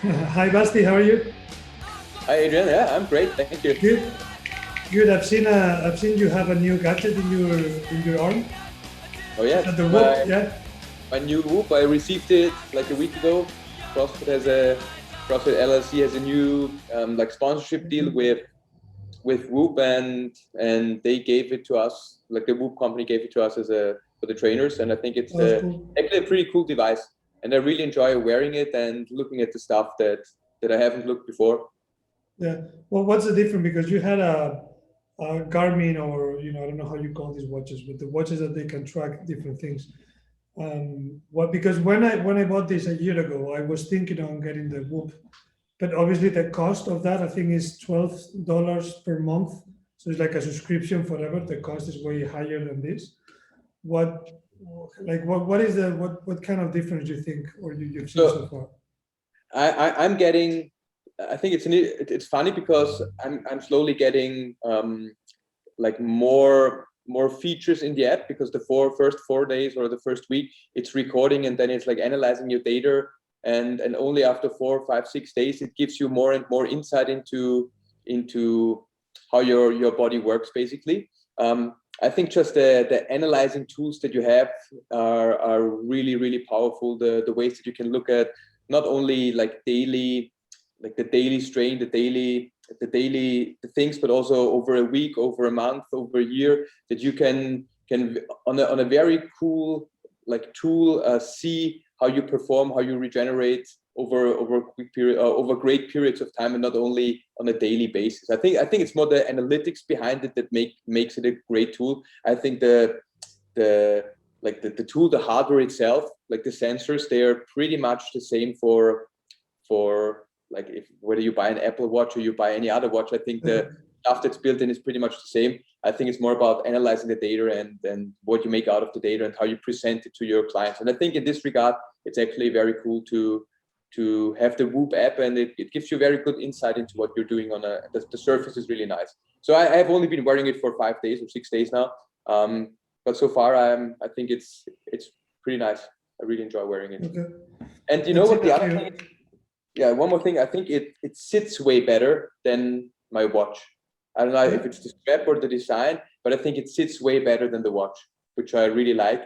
Hi Basti, how are you? Hi Adrian, yeah, I'm great, thank you. Good. Good. I've seen you have a new gadget in your arm. Oh Is yes, that the Whoop? my Yeah. my new Whoop. I received it like a week ago. CrossFit has a CrossFit LLC has a new like sponsorship deal with Whoop, and they gave it to us. Like the Whoop company gave it to us as a for the trainers, and I think it's Oh, that's cool. actually a pretty cool device. And I really enjoy wearing it and looking at the stuff that I haven't looked before. Yeah. Well, what's the difference? Because you had a Garmin, or I don't know how you call these watches, but the watches that they can track different things. What because when I bought this a year ago, I was thinking on getting the Whoop, but obviously the cost of that I think is $12 per month. So it's like a subscription forever. The cost is way higher than this. What what is the what kind of difference do you think, or you've seen so So far? I'm getting. I think it's funny because I'm slowly getting like more features in the app, because the first 4 days or the first week it's recording, and then it's like analyzing your data, and only after 4, 5, 6 days it gives you more and more insight into how your body works basically. I think just the analyzing tools that you have are really powerful. The ways that you can look at not only like daily, like the daily strain, the things, but also over a week, over a month, over a year, that you can on a very cool like tool see how you perform, how you regenerate over a quick period, over great periods of time, and not only on a daily basis. I think it's more the analytics behind it that makes it a great tool. I think the the tool, the hardware itself, like the sensors, they are pretty much the same for like if whether you buy an Apple Watch or you buy any other watch. I think Yeah, the stuff that's built in is pretty much the same. I think it's more about analyzing the data and what you make out of the data and how you present it to your clients. And I think in this regard, it's actually very cool to have the Whoop app, and it gives you very good insight into what you're doing on the surface is really nice. So I have only been wearing it for 5 days or 6 days now. But so far I think it's pretty nice. I really enjoy wearing it. okay. And you I've know seen what the a other thing few. is? Yeah, one more thing. I think it sits way better than my watch. I don't know Yeah. if it's the strap or the design, but I think it sits way better than the watch, which I really like.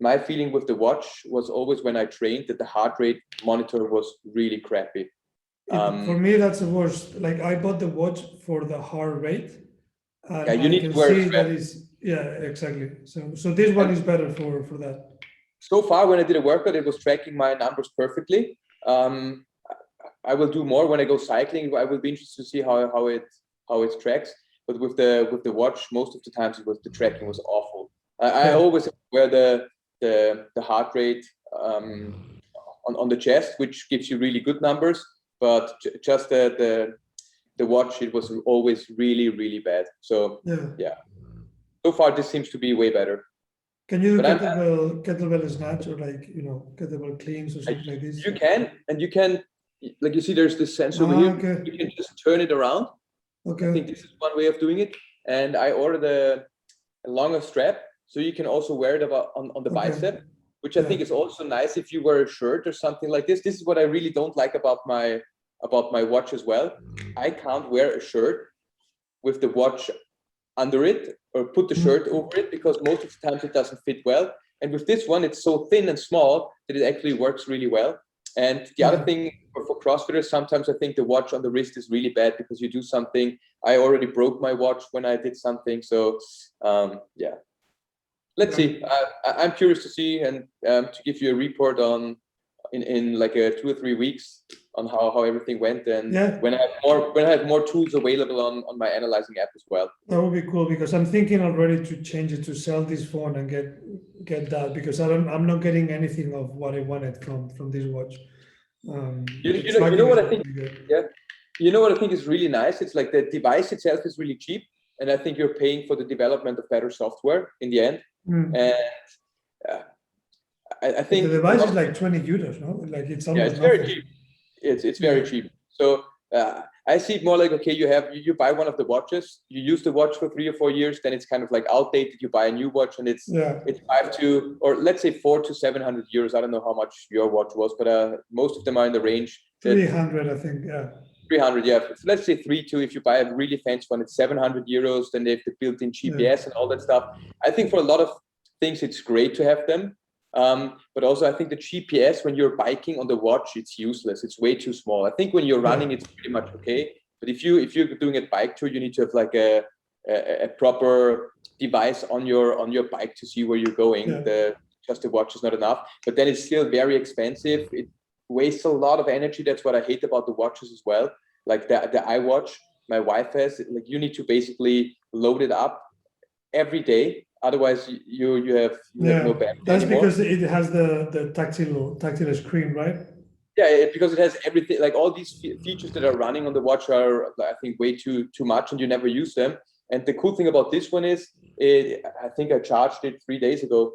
My feeling with the watch was always when I trained that the heart rate monitor was really crappy. For Um, me, that's the worst. Like I bought the watch for the heart rate, yeah, and you I need can to wear a see strap. that is, yeah, exactly. So this one And is better for that. so far, when I did a workout, it was tracking my numbers perfectly. Um, I will do more when I go cycling. I will be interested to see how it tracks. But with the watch, most of the times the tracking was awful. I Yeah. always wear the heart rate on the chest, which gives you really good numbers. But just the watch, it was always really bad. So Yeah. yeah, so far this seems to be way better. Can you But do kettlebell snatch, or like kettlebell cleans or I, something like this? you can like you see there's this sensor over Ah, here. okay. You can just turn it around. I think Okay. this is one way of doing it. And I ordered a longer strap, so you can also wear it on the Okay. bicep, which I Yeah. think is also nice if you wear a shirt or something like this. This is what I really don't like about my watch as well. I can't wear a shirt with the watch under it, or put the shirt Mm. over it, because most of the times it doesn't fit well. And with this one, it's so thin and small that it actually works really well. And the other Yeah. thing for CrossFitters, sometimes I think the watch on the wrist is really bad because you do something. I already broke my watch when I did something. So yeah, let's Yeah. see. I'm curious to see, and to give you a report on in like 2 or 3 weeks on how everything went, and Yeah. when I have more tools available on my analyzing app as well. That would be cool, because I'm thinking already to change it, to sell this phone and get that, because I'm not getting anything of what I wanted from this watch. You, The you know you know tracking is what I not think? pretty good. Yeah, you know what I think is really nice. It's like the device itself is really cheap, and I think you're paying for the development of better software in the end. And Mm. uh, I But the think device is like €20, no? Like it's yeah, almost it's very nothing. cheap. It's Yeah. very cheap. So I see it more like, okay, you buy one of the watches, you use the watch for 3 or 4 years, then it's kind of like outdated. You buy a new watch, and it's 5 to, or let's say 400 to 700 euros. I don't know how much your watch was, but most of them are in the range 300, I think. Yeah. 300, yeah. So let's say 3 to, if you buy a really fancy one, it's 700 euros. Then they have the built-in GPS and all that stuff. I think for a lot of things, it's great to have them. But also, I think the GPS, when you're biking on the watch, it's useless. It's way too small. I think when you're running, it's pretty much okay. But if you're doing a bike tour, you need to have like a proper device on your bike to see where you're going. Just the watch is not enough. But then it's still very expensive. It wastes a lot of energy. That's what I hate about the watches as well. Like the iWatch my wife has, like you need to basically load it up every day. Otherwise, you have no battery That's anymore. because it has the tactile screen, right? Yeah, because it has everything. Like all these features that are running on the watch are, I think, way too much, and you never use them. And the cool thing about this one is, I think I charged it 3 days ago,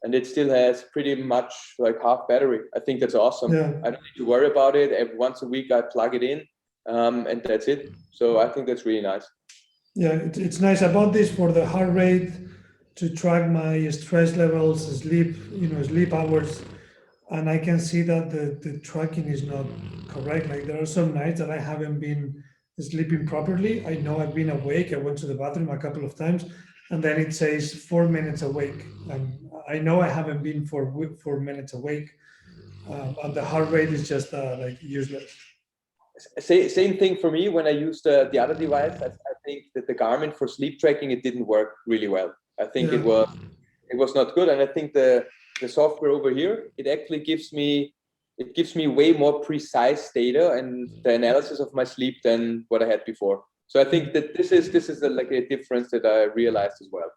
and it still has pretty much like half battery. I think that's awesome. Yeah. I don't need to worry about it. Every once a week, I plug it in, and that's it. So I think that's really nice. Yeah, it's nice. I bought this for the heart rate, to track my stress levels, sleep hours, and I can see that the tracking is not correct. Like there are some nights that I haven't been sleeping properly. I know I've been awake. I went to the bathroom a couple of times, and then it says 4 minutes awake. And I know I haven't been for 4 minutes awake, and the heart rate is just like useless. Same thing for me when I used the other device. I think that the Garmin for sleep tracking, it didn't work really well. I think it was not good, and I think the software over here, it actually gives me way more precise data and the analysis of my sleep than what I had before. So I think that this is like a difference that I realized as well.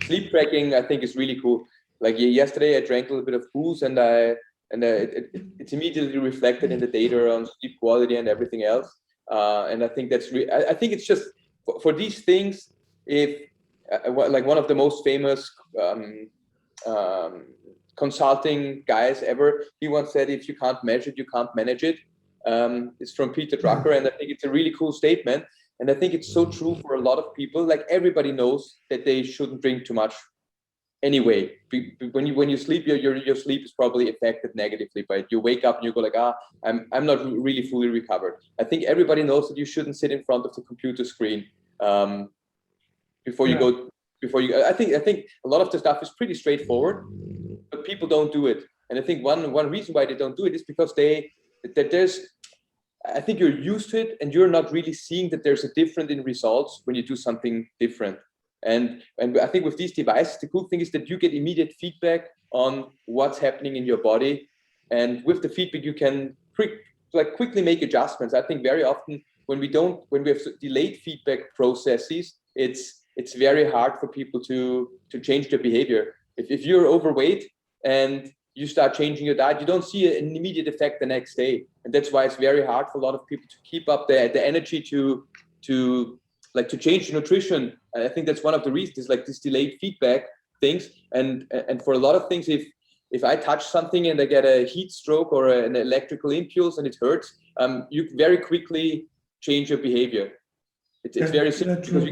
Sleep tracking, I think, is really cool. Like yesterday, I drank a little bit of booze, and it's immediately reflected in the data on sleep quality and everything else. And I think I think it's just for these things. If like one of the most famous consulting guys ever, he once said, "If you can't measure it, you can't manage it." It's from Peter Drucker, and I think it's a really cool statement. And I think it's so true for a lot of people. Like everybody knows that they shouldn't drink too much anyway. When you sleep, your sleep is probably affected negatively by it. You wake up and you go like, I'm not really fully recovered. I think everybody knows that you shouldn't sit in front of the computer screen before you go. I think a lot of the stuff is pretty straightforward, but people don't do it. And I think one reason why they don't do it is because I think you're used to it, and you're not really seeing that there's a difference in results when you do something different. And I think with these devices, the cool thing is that you get immediate feedback on what's happening in your body, and with the feedback, you can quickly make adjustments. I think very often when we have delayed feedback processes, it's very hard for people to change their behavior. If you're overweight and you start changing your diet, you don't see an immediate effect the next day, and that's why it's very hard for a lot of people to keep up the energy to change nutrition. And I think that's one of the reasons, is like this delayed feedback things. And for a lot of things, if I touch something and I get a heat stroke or an electrical impulse and it hurts, you very quickly change your behavior. It's very simple because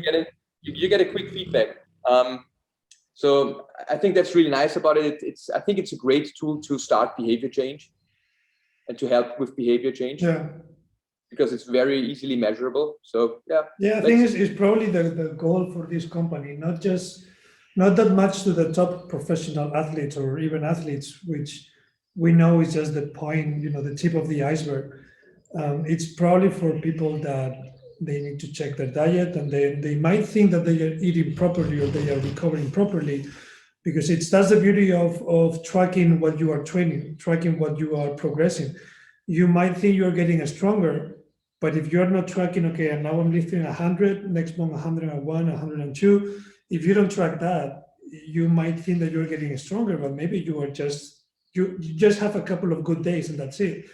you get a quick feedback. So I think that's really nice about it. I think it's a great tool to start behavior change and to help with behavior change. Yeah. Because it's very easily measurable. So I think it's probably the goal for this company, not that much to the top professional athletes or even athletes, which we know is just the point, the tip of the iceberg. It's probably for people that they need to check their diet, and they might think that they are eating properly or they are recovering properly, because that's the beauty of tracking what you are training, tracking what you are progressing. You might think you're getting stronger, but if you're not tracking, okay, and now I'm lifting 100, next month 101, 102, if you don't track that, you might think that you're getting stronger, but maybe you just have a couple of good days and that's it.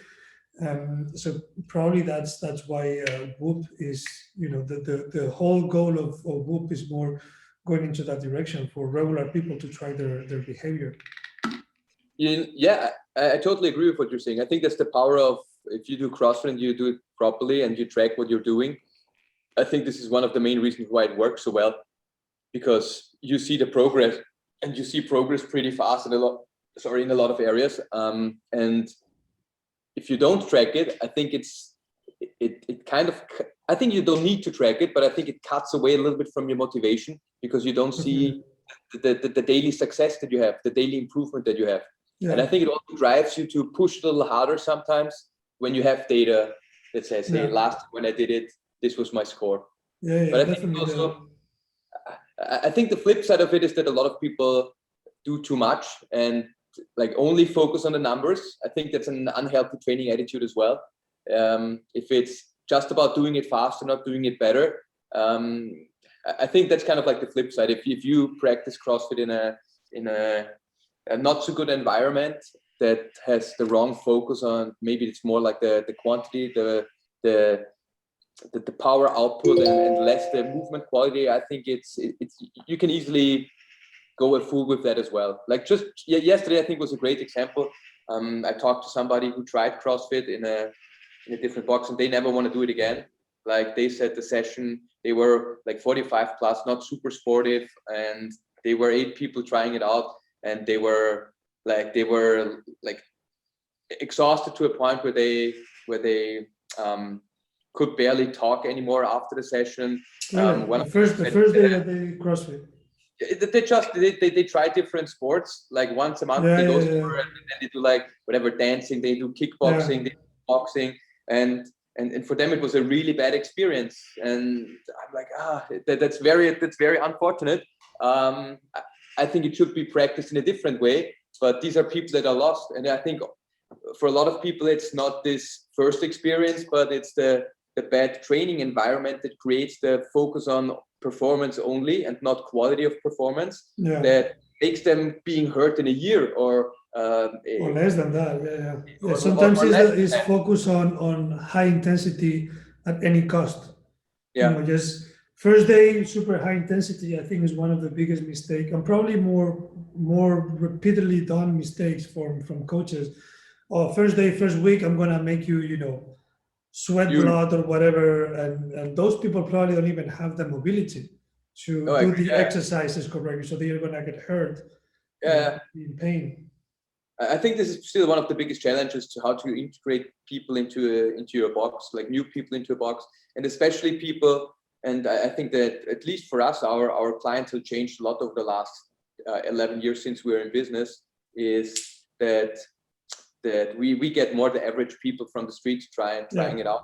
So probably that's why Whoop is, the whole goal of Whoop is more going into that direction for regular people to track their behavior. Yeah, I totally agree with what you're saying. I think that's the power of if you do CrossFit and you do it properly and you track what you're doing, I think this is one of the main reasons why it works so well, because you see the progress, and you see progress pretty fast in a lot of areas. And if you don't track it, I think it kind of, I think you don't need to track it, but I think it cuts away a little bit from your motivation, because you don't see the daily success that you have, the daily improvement that you have. And I think it also drives you to push a little harder sometimes when you have data that says, hey, last time when I did it, this was my score. But I think also, I think the flip side of it is that a lot of people do too much and like only focus on the numbers. I think that's an unhealthy training attitude as well. If it's just about doing it faster, not doing it better, I think that's kind of like the flip side. If you practice CrossFit in a not so good environment that has the wrong focus on, maybe it's more like the quantity, the power output and less the movement quality, I think it's you can easily go a fool with that as well. Like just yesterday, I think was a great example. I talked to somebody who tried CrossFit in a different box, and they never want to do it again. Like they said, the session, they were like 45 plus, not super sportive, and they were 8 people trying it out, and they were like exhausted to a point where they could barely talk anymore after the session. The first day that they CrossFit. They try different sports, like once a month they go somewhere, and then they do like whatever, dancing, they do kickboxing, they do boxing, and for them it was a really bad experience. And I'm like, that's very unfortunate. I think it should be practiced in a different way, but these are people that are lost. And I think for a lot of people it's not this first experience, but it's the bad training environment that creates the focus on performance only and not quality of performance, that makes them being hurt in a year or less than that. Sometimes it's focus on high intensity at any cost. Just first day super high intensity, I think, is one of the biggest mistakes, and probably more repeatedly done mistakes from coaches. First day, first week, I'm gonna make you sweat blood or whatever, and those people probably don't even have the mobility to do the exercises correctly, so they're gonna get hurt, in pain. I think this is still one of the biggest challenges to how to integrate people into your box, like new people into a box, and especially people. And I think that at least for us, our clientele changed a lot over the last 11 years since we're in business. Is that we get more the average people from the streets trying it out.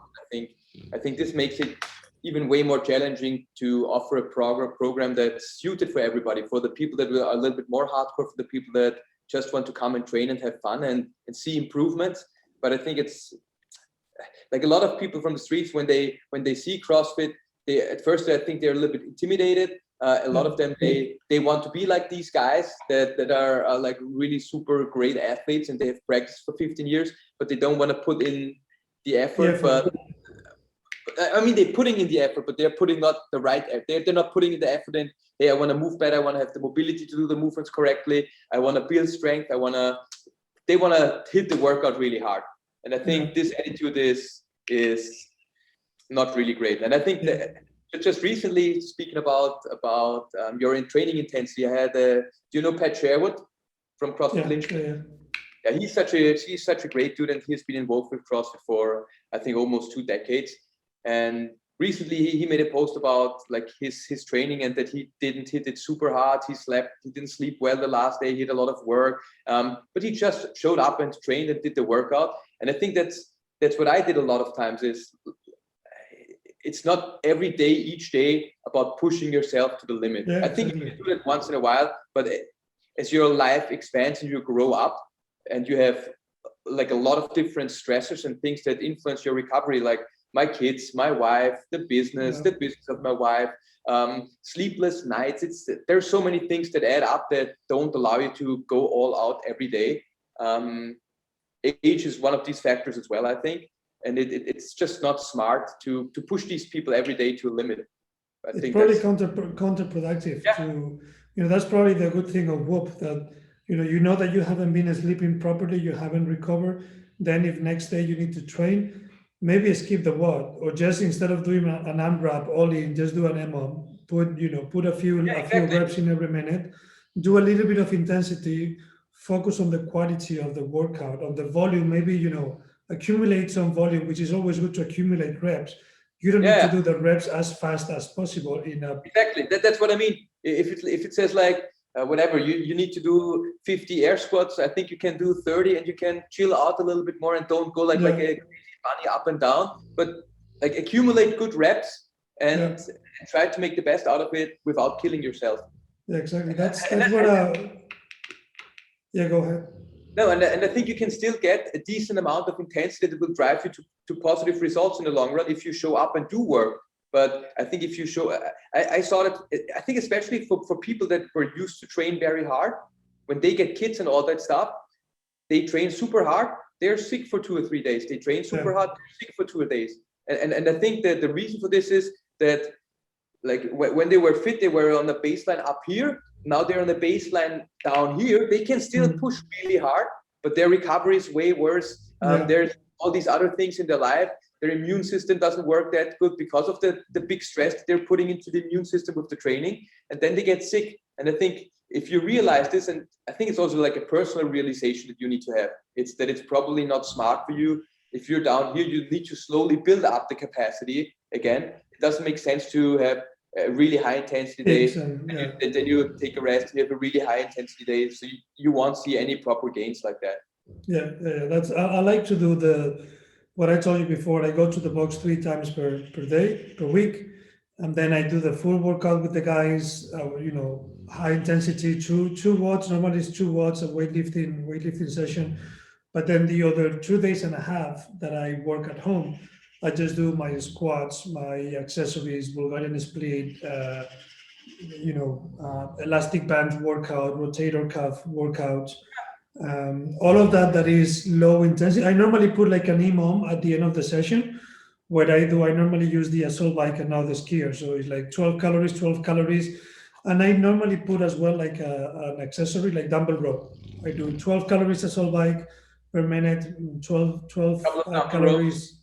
I think this makes it even way more challenging to offer a program that's suited for everybody, for the people that are a little bit more hardcore, for the people that just want to come and train and have fun and see improvements. But I think it's like a lot of people from the streets, when they see CrossFit, at first I think they're a little bit intimidated. A lot of them, they want to be like these guys that are like really super great athletes, and they have practiced for 15 years, but they don't want to put in the effort. But I mean, they're putting in the effort, but they're putting not the right effort. They're not putting in the effort in, hey, I want to move better, I want to have the mobility to do the movements correctly, I want to build strength, they want to hit the workout really hard. And I think this attitude is not really great. And I think that just recently, speaking about your training intensity, I had do you know Pat Sherwood from CrossFit Lynch? Yeah, he's such a great dude, and he's been involved with CrossFit for I think almost 2 decades. And recently he made a post about like his training, and that he didn't hit it super hard. He didn't sleep well the last day. He had a lot of work, but he just showed up and trained and did the workout. And I think that's what I did a lot of times. Is it's not every day, each day, about pushing yourself to the limit. I think you can do that once in a while, but as your life expands and you grow up and you have like a lot of different stressors and things that influence your recovery, like my kids, my wife, the business of my wife, sleepless nights. There's so many things that add up that don't allow you to go all out every day. Age is one of these factors as well, I think. And it's just not smart to push these people every day to a limit. It's probably counterproductive. That's probably the good thing of WOP, that you know that you haven't been sleeping properly, you haven't recovered, Then if next day you need to train, maybe skip the WOD, or just instead of doing an AMRAP all in, just do an MOM. Put a Yeah, few exactly. reps in every minute. Do a little bit of intensity. Focus on the quality of the workout, on the volume. Maybe accumulate some volume, which is always good to accumulate reps. You don't need to Yeah, do the reps as fast as possible in a exactly. That's what I mean. If it says like whatever you need to do 50 air squats, I think you can do 30, and you can chill out a little bit more and don't go like yeah, a crazy bunny up and down, but like accumulate good reps yeah, and try to make the best out of it without killing yourself. yeah, exactly. And, That's what yeah, go ahead. no, and I think you can still get a decent amount of intensity that will drive you to positive results in the long run if you show up and do work. But I think if you show, I saw that, I think especially for people that were used to train very hard, when they get kids and all that stuff, they train super hard, they're sick for 2 or 3 days. They train super Yeah. hard, they're sick for 2 days. And I think that the reason for this is that like when they were fit, they were on the baseline up here. Now they're on the baseline down here. They can still push really hard, but their recovery is way worse. Yeah. There's all these other things in their life. Their immune system doesn't work that good because of the big stress that they're putting into the immune system with the training, and then they get sick. And I think if you realize this, and I think it's also like a personal realization that you need to have, it's that it's probably not smart for you. If you're down here, you need to slowly build up the capacity again. It doesn't make sense to have a really high intensity day, and then you take a rest, you have a really high intensity day, so you won't see any proper gains like that. Yeah, that's I like to do what I told you before. I go to the box 3 times per day, per week, and then I do the full workout with the guys. High intensity, two watts. Normally it's 2 watts of weightlifting session, but then the other 2 days and a half that I work at home, I just do my squats, my accessories, Bulgarian split, elastic band workout, rotator cuff workout, all of that is low intensity. I normally put like an EMOM at the end of the session. What I do, I normally use the assault bike and now the skier. So it's like 12 calories. And I normally put as well like an accessory like dumbbell row. I do 12 calories assault bike per minute, 12 calories,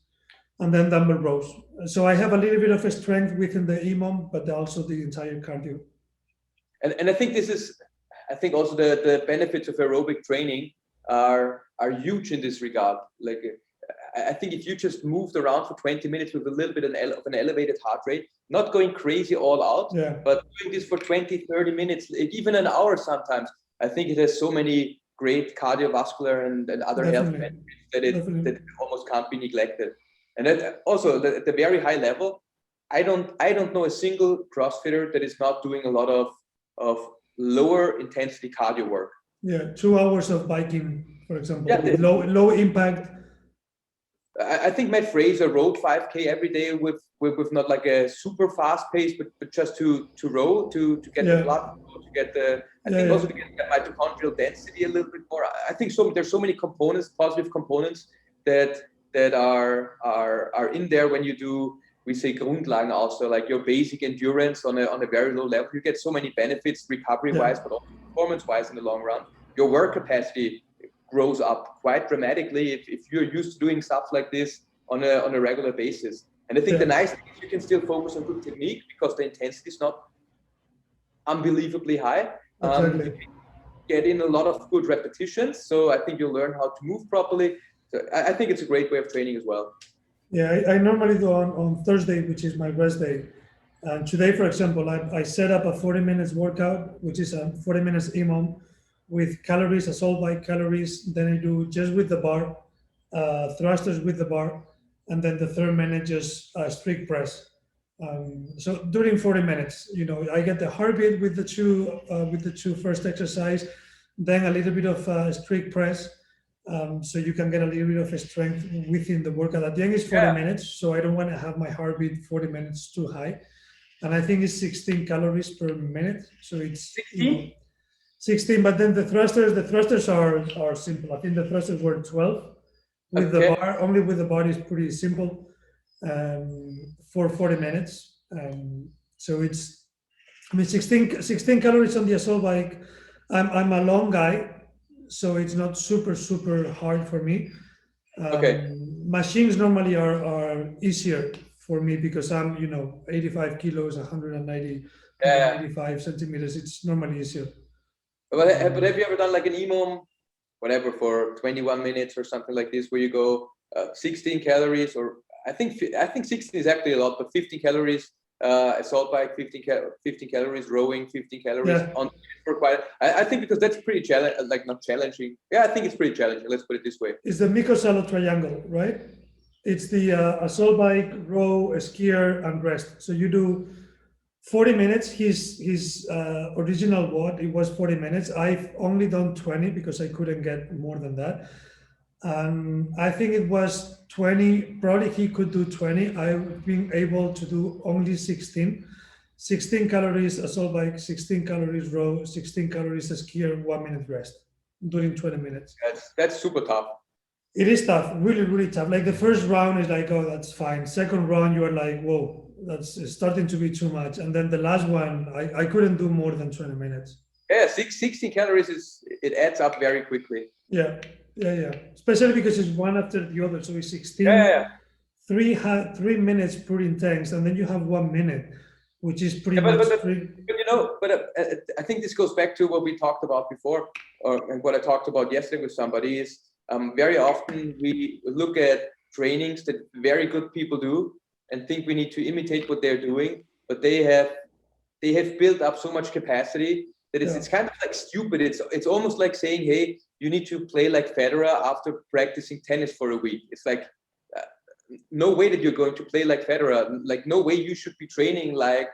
and then dumbbell rows. So I have a little bit of a strength within the EMOM, but also the entire cardio. And I think this is, I think also the benefits of aerobic training are huge in this regard. Like I think if you just moved around for 20 minutes with a little bit of an elevated heart rate, not going crazy all out, but doing this for 20, 30 minutes, even an hour sometimes, I think it has so many great cardiovascular and other health benefits that it almost can't be neglected. And that also at the very high level, I don't know a single CrossFitter that is not doing a lot of lower intensity cardio work. Yeah, 2 hours of biking, for example, with low impact. I think Matt Fraser rode 5K every day with not like a super fast pace, but just to row, to get the blood flow, to get the also to get the mitochondrial density a little bit more. I think there's so many components, positive components that are in there when you do, we say Grundlagen also, like your basic endurance on a very low level. You get so many benefits recovery wise, but also performance wise in the long run. Your work capacity grows up quite dramatically if you're used to doing stuff like this on a regular basis. And I think the nice thing is you can still focus on good technique because the intensity is not unbelievably high. Exactly. You can get in a lot of good repetitions, so I think you'll learn how to move properly. So I think it's a great way of training as well. Yeah, I normally do on Thursday, which is my rest day. And today, for example, I set up a 40 minutes workout, which is a 40 minutes EMOM with calories, assault bike calories. Then I do just with the bar, thrusters with the bar, and then the third minute just strict press. So during 40 minutes, I get the heartbeat with the two first exercise, then a little bit of strict press. So you can get a little bit of strength within the workout. At the end is 40 minutes, so I don't want to have my heartbeat 40 minutes too high. And I think it's 16 calories per minute. So it's 16? 16, but then the thrusters are simple. I think the thrusters were 12 with the bar. Only with the bar is pretty simple for 40 minutes. So it's 16 calories on the assault bike. I'm a long guy, so it's not super hard for me. Okay. Machines normally are easier for me because I'm, 85 kilos, 190, Yeah. 185 centimeters. It's normally easier. But have you ever done like an EMOM, whatever, for 21 minutes or something like this, where you go 16 calories, or I think 16 is actually a lot, but 15 calories assault bike, 15 calories rowing, 15 calories Yeah, on for quite. I think because that's pretty challenging, like not challenging. Yeah, I think it's pretty challenging. Let's put it this way. it's the Mikosalo triangle, right? It's the assault bike, row, skier, and rest. So you do 40 minutes. His original what it was 40 minutes. I've only done 20 because I couldn't get more than that. I think it was 20. Probably he could do 20. I've been able to do only 16. 16 calories assault bike, 16 calories row, 16 calories skier, 1 minute rest during 20 minutes. That's super tough. It is tough, really, really tough. Like the first round is like, oh, that's fine. Second round, you are like, whoa, that's it's starting to be too much. And then the last one, I couldn't do more than 20 minutes. Yeah, 16 calories it adds up very quickly. Yeah, yeah, yeah. Especially because it's one after the other. So it's Yeah, 16, yeah, yeah. 3 minutes pretty intense, and then you have 1 minute, which is pretty Yeah, but, much but, three. but you know, but I think this goes back to what we talked about before, and what I talked about yesterday with somebody is very often we look at trainings that very good people do and think we need to imitate what they're doing, but they have built up so much capacity that Yeah, it's kind of like stupid. It's almost like saying, hey, you need to play like Federer after practicing tennis for a week. It's like no way that you're going to play like Federer. Like no way you should be training like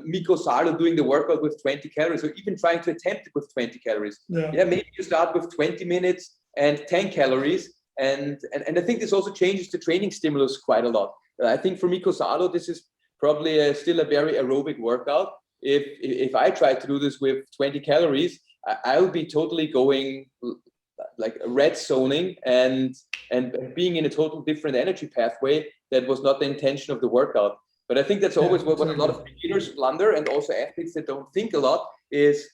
Miko Salo doing the workout with 20 calories, or even trying to attempt it with 20 calories. yeah, Yeah, maybe you start with 20 minutes and 10 calories. And I think this also changes the training stimulus quite a lot. I think for Miko Salo, this is probably still a very aerobic workout. If I try to do this with 20 calories, I'll be totally going like red zoning and being in a total different energy pathway that was not the intention of the workout. But I think that's always yeah, what a lot of beginners blunder, and also athletes that don't think a lot, is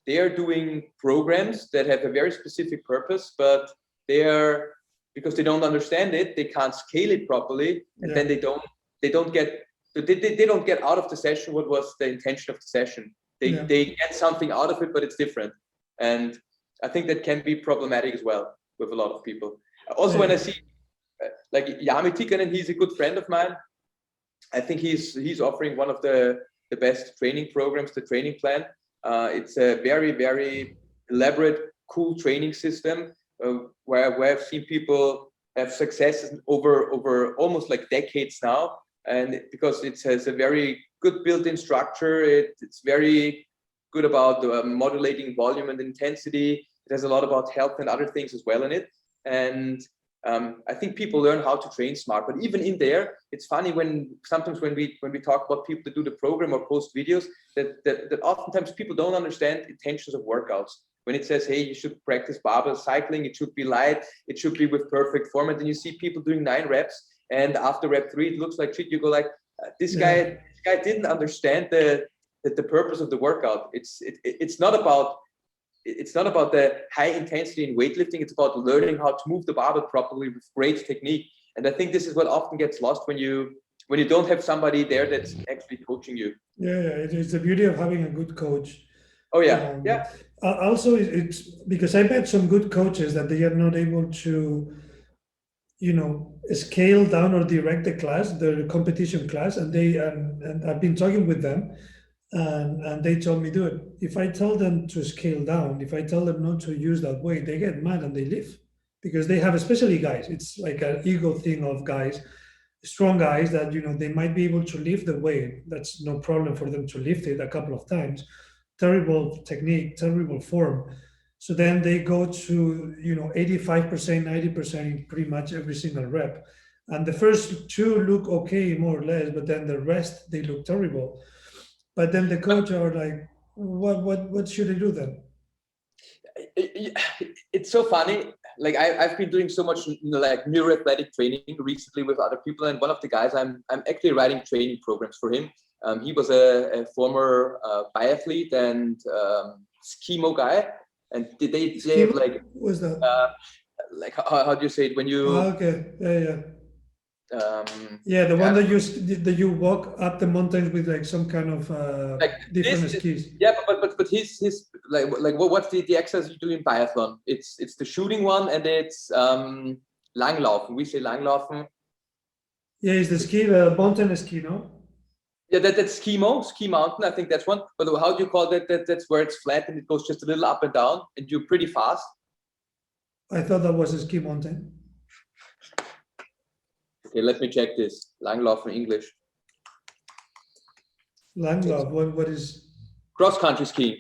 they're doing programs that have a very specific purpose, but they're because they don't understand it, they can't scale it properly, and yeah, then they don't get out of the session what was the intention of the session. yeah, They get something out of it, but it's different. And I think that can be problematic as well with a lot of people. Also, when I yeah, see like Jami Tikkanen, he's a good friend of mine. I think he's offering one of the best training programs, the training plan. It's a very, very elaborate, cool training system where I've seen people have success over almost like decades now. And because it has a very good built-in structure, it's very good about modulating volume and intensity. It has a lot about health and other things as well in it. And I think people learn how to train smart. But even in there, it's funny when sometimes when we talk about people that do the program or post videos, that oftentimes people don't understand intentions of workouts. When it says, hey, you should practice barbell cycling, it should be light, it should be with perfect form, and then you see people doing 9 reps, and after rep 3, it looks like shit. You go like, this yeah. guy didn't understand the purpose of the workout. It's not about the high intensity in weightlifting. It's about learning how to move the barbell properly with great technique. And I think this is what often gets lost when you don't have somebody there that's actually coaching you. Yeah, yeah. It's the beauty of having a good coach. Oh yeah, Um, yeah, Also, it's because I met some good coaches that they are not able to, scale down or direct the class, the competition class, and I've been talking with them, and they told me, dude, if I tell them to scale down, if I tell them not to use that weight, they get mad and they leave because they have, especially guys. It's like an ego thing of guys, strong guys that they might be able to lift the weight. That's no problem for them to lift it a couple of times. Terrible technique, terrible form. So then they go to 85%, 90% in pretty much every single rep. And the first two look okay, more or less, but then the rest they look terrible. But then the coach are like, what should I do then? it's so funny. Like I've been doing so much like neuroathletic training recently with other people, and one of the guys I'm actually writing training programs for him. He was a former biathlete and skimo guy, and they have Schema like was that? like how do you say it when you Okay, yeah. um, Yeah, the one yeah, that you walk up the mountains with like some kind of like this different is, skis. yeah, but his like what's the exercise you do in biathlon? It's the shooting one, and it's Langlaufen. We say Langlaufen. Yeah, it's the ski, the mountain ski, no? Yeah, that's ski mountain. I think that's one. But how do you call that? That's where it's flat and it goes just a little up and down, and you're pretty fast. I thought that was a ski mountain. Okay, let me check this. Langlaufen English. Langlauf, what is? Cross country skiing.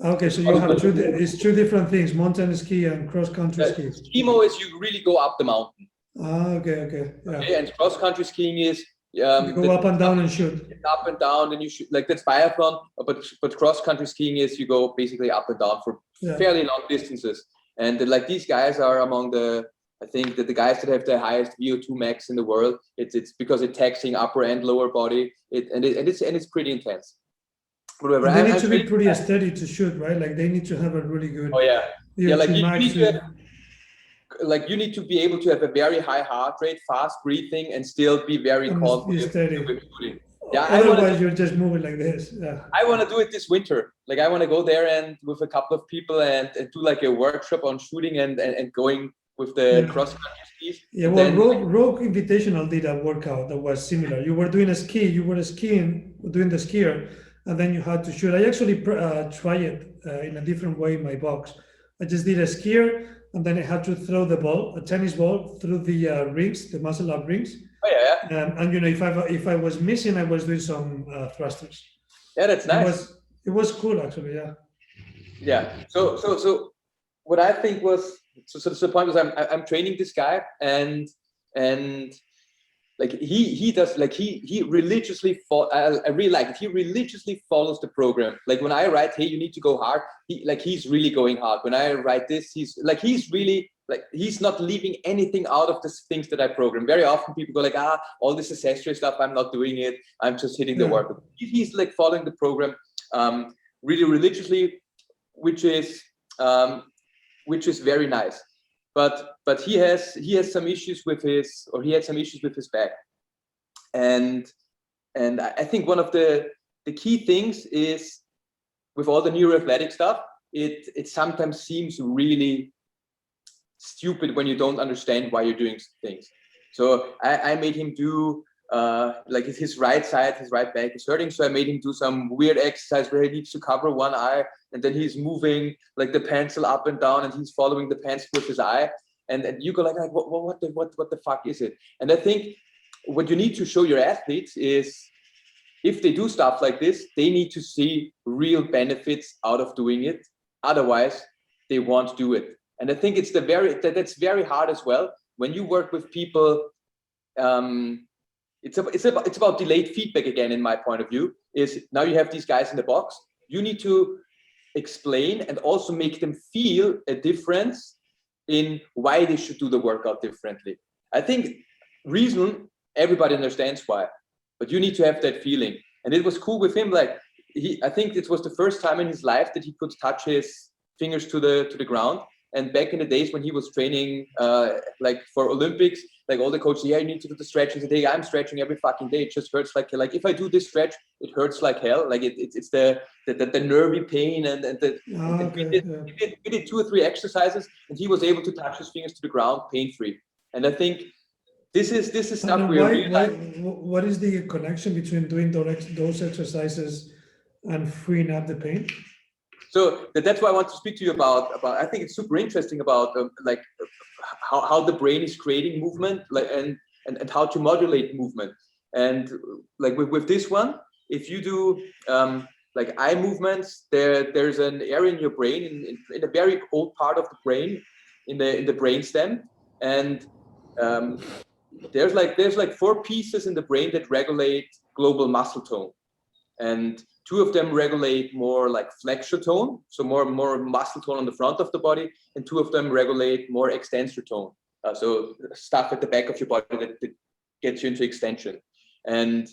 Okay, so you have it's two different things, mountain ski and cross country ski. Skimo is you really go up the mountain. Okay, yeah. Okay, and cross country skiing is You go up and down and shoot. up and down, and you shoot, like that's biathlon. But cross country skiing is you go basically up and down for fairly long distances. And like these guys are among the, I think that the guys that have the highest VO2 max in the world. It's because it's taxing upper and lower body. It's pretty intense. Whatever. And they need to be pretty steady to shoot, right? Like they need to have a really good. Oh yeah. Yeah, like you need to have, like you need to be able to have a very high heart rate, fast breathing, and still be very confident. Yeah, otherwise you're just moving like this. Yeah. I want to do it this winter. Like I want to go there and with a couple of people and do like a workshop on shooting and going with the cross country skis. Yeah, well, Rogue Invitational did a workout that was similar. You were doing doing the skier, and then you had to shoot. I actually try it in a different way in my box. I just did a skier, and then I had to throw the ball, a tennis ball, through the rings, the muscle up rings. Oh yeah. And if I was missing, I was doing some thrusters. Yeah, that's nice. It was cool actually. Yeah. Yeah. So what I think was the point was I'm training this guy and like he does, like he religiously I really like it. He religiously follows the program. Like when I write, hey, you need to go hard, he's really going hard. When I write this, he's really like he's not leaving anything out of the things that I program. Very often people go like, all this accessory stuff, I'm not doing it, I'm just hitting the work. He's like following the program really religiously, which is very nice. But he has some issues with his, or he had some issues with his back, and I think one of the key things is with all the neuroathletic stuff, it sometimes seems really stupid when you don't understand why you're doing things. So I made him do like his right side, his right back is hurting, so I made him do some weird exercise where he needs to cover one eye, and then he's moving like the pencil up and down, and he's following the pencil with his eye, and you go like what the fuck is it? And I think what you need to show your athletes is if they do stuff like this, they need to see real benefits out of doing it. Otherwise, they won't do it. And I think that's very hard as well when you work with people. It's about delayed feedback again, in my point of view. Is now you have these guys in the box. You need to explain and also make them feel a difference in why they should do the workout differently. I think reason everybody understands why, but you need to have that feeling. And it was cool with him. Like I think it was the first time in his life that he could touch his fingers to the ground. And back in the days when he was training, like for Olympics, like all the coaches, you need to do the stretch. And say, I'm stretching every fucking day. It just hurts like if I do this stretch, it hurts like hell. Like it's the nervy pain and we did 2 or 3 exercises, and he was able to touch his fingers to the ground pain free. And I think this is stuff what is the connection between doing those exercises and freeing up the pain? So that's why I want to speak to you about. I think it's super interesting about like how the brain is creating movement, like and how to modulate movement. And like with this one, if you do like eye movements, there's an area in your brain in a very old part of the brain, in the brainstem, and there's like 4 pieces in the brain that regulate global muscle tone, and 2 of them regulate more like flexor tone, so more muscle tone on the front of the body, and 2 of them regulate more extensor tone, so stuff at the back of your body that gets you into extension. And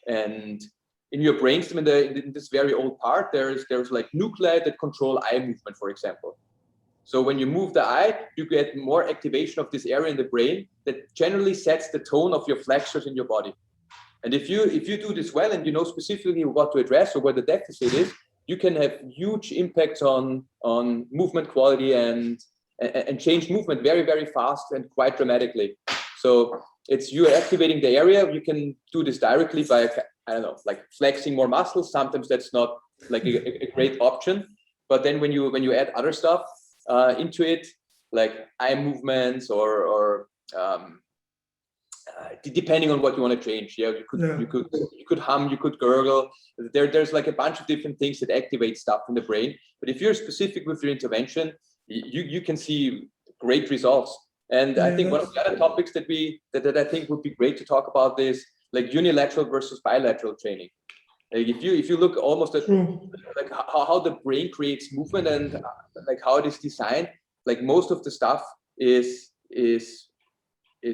in your brainstem, in this very old part, there's like nuclei that control eye movement, for example. So when you move the eye, you get more activation of this area in the brain that generally sets the tone of your flexors in your body. And if you do this well, and you know specifically what to address or where the deficit is, you can have huge impacts on movement quality and change movement very, very fast and quite dramatically. So it's you're activating the area. You can do this directly by, I don't know, like flexing more muscles. Sometimes that's not like a great option. But then when you add other stuff into it, like eye movements or depending on what you want to change, you could hum, you could gurgle. There's like a bunch of different things that activate stuff in the brain. But if you're specific with your intervention, you can see great results. And I think one of the other topics that I think would be great to talk about is like unilateral versus bilateral training. Like if you look almost at like how the brain creates movement and like how it is designed, like most of the stuff is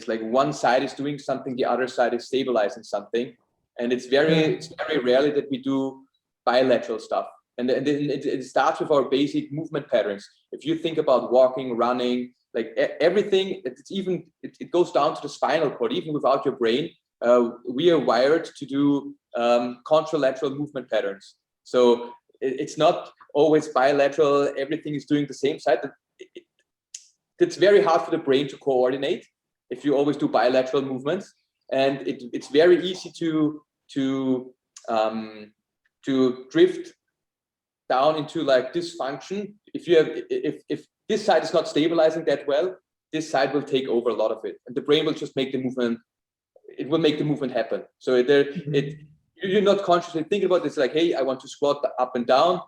like one side is doing something, the other side is stabilizing something, and it's very rarely that we do bilateral stuff. And it starts with our basic movement patterns. If you think about walking, running, like everything, it goes down to the spinal cord. Even without your brain, we are wired to do contralateral movement patterns. So it's not always bilateral. Everything is doing the same side. It's very hard for the brain to coordinate if you always do bilateral movements, and it's very easy to drift down into like dysfunction. If this side is not stabilizing that well, this side will take over a lot of it, and the brain will just make the movement. It will make the movement happen. So you're not consciously thinking about this. Like, hey, I want to squat up and down.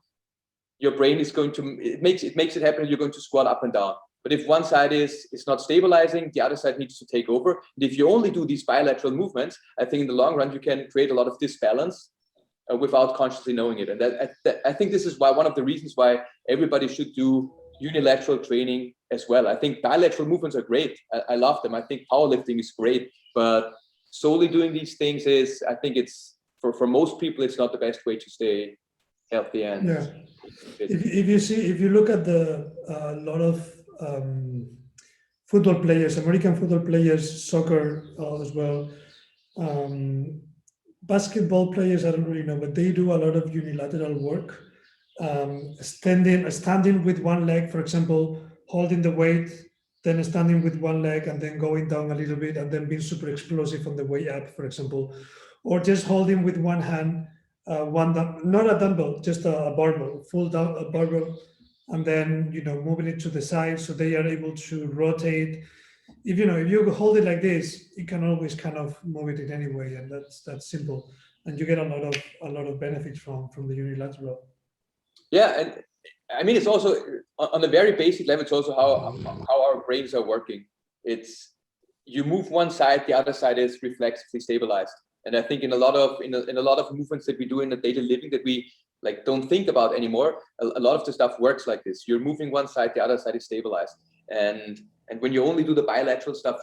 Your brain is going to it makes it happen. You're going to squat up and down. But if one side is not stabilizing, the other side needs to take over. And if you only do these bilateral movements, I think in the long run you can create a lot of disbalance without consciously knowing it. And I think this is one of the reasons why everybody should do unilateral training as well. I think bilateral movements are great. I love them. I think powerlifting is great, but solely doing these things is, I think it's for most people, it's not the best way to stay healthy and fit. If you look at the lot of football players, American football players, soccer as well, basketball players, I don't really know, but they do a lot of unilateral work. Standing with one leg, for example, holding the weight, then standing with one leg and then going down a little bit and then being super explosive on the way up, for example, or just holding with one hand, not a dumbbell, just a barbell, a barbell, and then moving it to the side so they are able to rotate. If you hold it like this, you can always kind of move it in any way, and that's simple, and you get a lot of benefits from the unilateral. Yeah, and I mean, it's also on a very basic level. It's also how our brains are working. It's you move one side, the other side is reflexively stabilized. And I think in a lot of movements that we do in the daily living that we like don't think about anymore, a lot of the stuff works like this. You're moving one side, the other side is stabilized. And when you only do the bilateral stuff,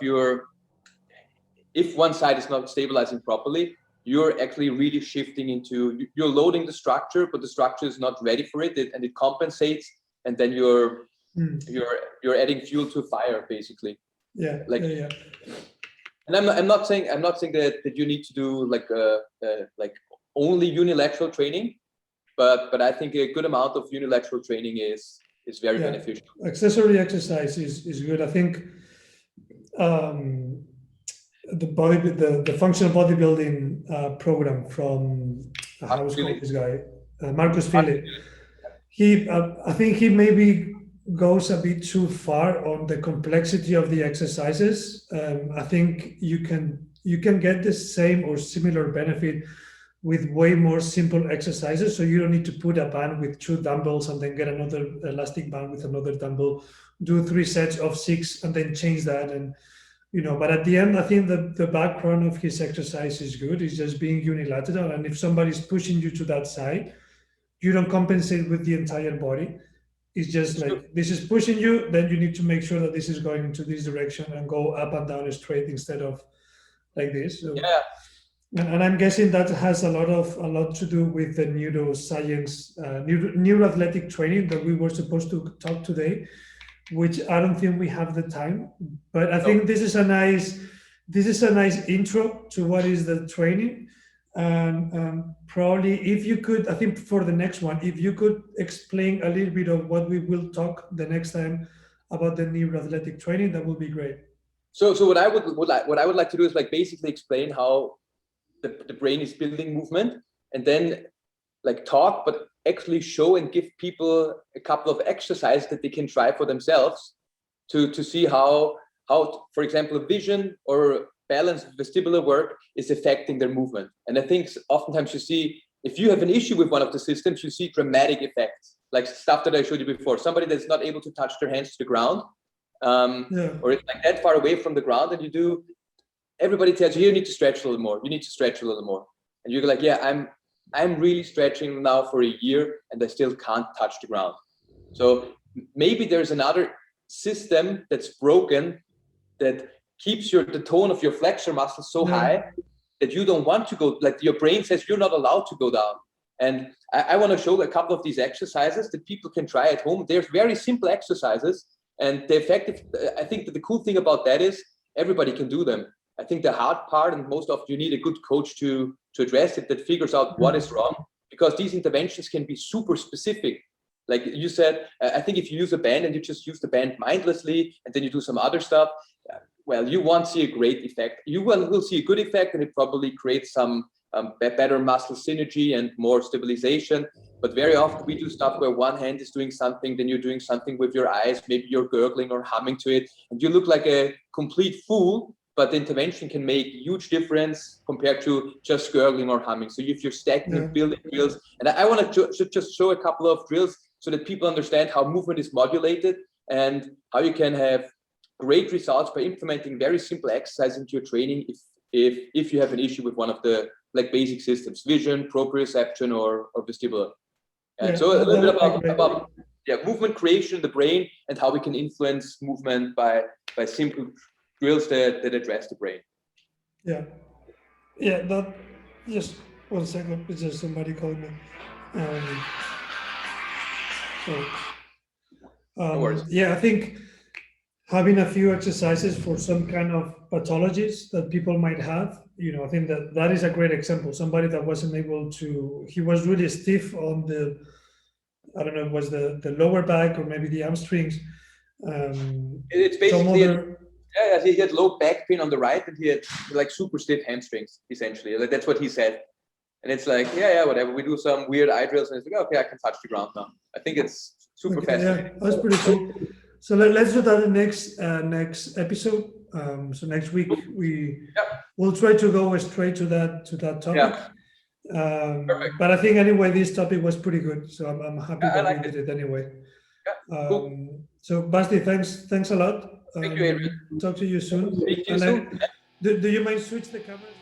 if one side is not stabilizing properly, you're actually really shifting into, you're loading the structure, but the structure is not ready for it, and it compensates, and then you're adding fuel to fire, basically. Yeah. And I'm not saying that you need to do like only unilateral training, but I think a good amount of unilateral training is very beneficial. Accessory exercise is good. I think the functional bodybuilding program from how's this guy Marcus Philip. I think he maybe goes a bit too far on the complexity of the exercises. I think you can get the same or similar benefit with way more simple exercises. So you don't need to put a band with 2 dumbbells and then get another elastic band with another dumbbell, do 3 sets of 6 and then change that. And but at the end, I think the background of his exercise is good. It's just being unilateral. And if somebody's pushing you to that side, you don't compensate with the entire body. It's just like, this is pushing you, then you need to make sure that this is going into this direction and go up and down straight instead of like this. So, and I'm guessing that has a lot to do with the neuroscience, neuroathletic training that we were supposed to talk today. which I don't think we have the time. But I think this is a nice intro to what is the training. And probably if you could, I think for the next one, if you could explain a little bit of what we will talk the next time about the neuroathletic training, that would be great. So what I would like to do is like basically explain how the brain is building movement, and then like talk, but actually show and give people a couple of exercises that they can try for themselves to see how for example vision or balance vestibular work is affecting their movement. And I think oftentimes you see, if you have an issue with one of the systems, you see dramatic effects, like stuff that I showed you before. Somebody that's not able to touch their hands to the ground, or it's like that far away from the ground, and everybody tells you, you need to stretch a little more, you need to stretch a little more. And you're like, yeah, I'm really stretching now for a year and I still can't touch the ground. So maybe there's another system that's broken that keeps the tone of your flexor muscles so high that you don't want to go, like your brain says you're not allowed to go down. And I want to show a couple of these exercises that people can try at home. They're very simple exercises, and the effective, I think that the cool thing about that is everybody can do them. I think the hard part, and most often you need a good coach to address it, that figures out what is wrong, because these interventions can be super specific. Like you said, I think if you use a band and you just use the band mindlessly and then you do some other stuff, well, you won't see a great effect. You will see a good effect, and it probably creates some better muscle synergy and more stabilization. But very often we do stuff where one hand is doing something, then you're doing something with your eyes, maybe you're gurgling or humming to it, and you look like a complete fool. But the intervention can make a huge difference compared to just gurgling or humming. So if you're stacking and building drills, and I want to just show a couple of drills so that people understand how movement is modulated and how you can have great results by implementing very simple exercise into your training if you have an issue with one of the like basic systems, vision, proprioception, or vestibular. And so a little bit about movement creation in the brain and how we can influence movement by simple drills that address the brain. That, just 1 second, it's just somebody calling me. No worries. I think having a few exercises for some kind of pathologies that people might have, I think that is a great example. Somebody that wasn't able to, he was really stiff on the, I don't know, it was the lower back or maybe the hamstrings. It's basically he had low back pain on the right, and he had like super stiff hamstrings, essentially. Like that's what he said. And it's like, whatever. We do some weird eye drills, and it's like, okay, I can touch the ground now. I think it's super fascinating. Yeah, that's pretty cool. So let's do that in the next episode. So next week we'll try to go straight to that topic. Perfect. But I think anyway, this topic was pretty good. So I'm happy that we did it anyway. Cool. So Basti, thanks a lot. Thank you, Adrian. Talk to you soon. Speak to you soon. Do you mind switch the cameras?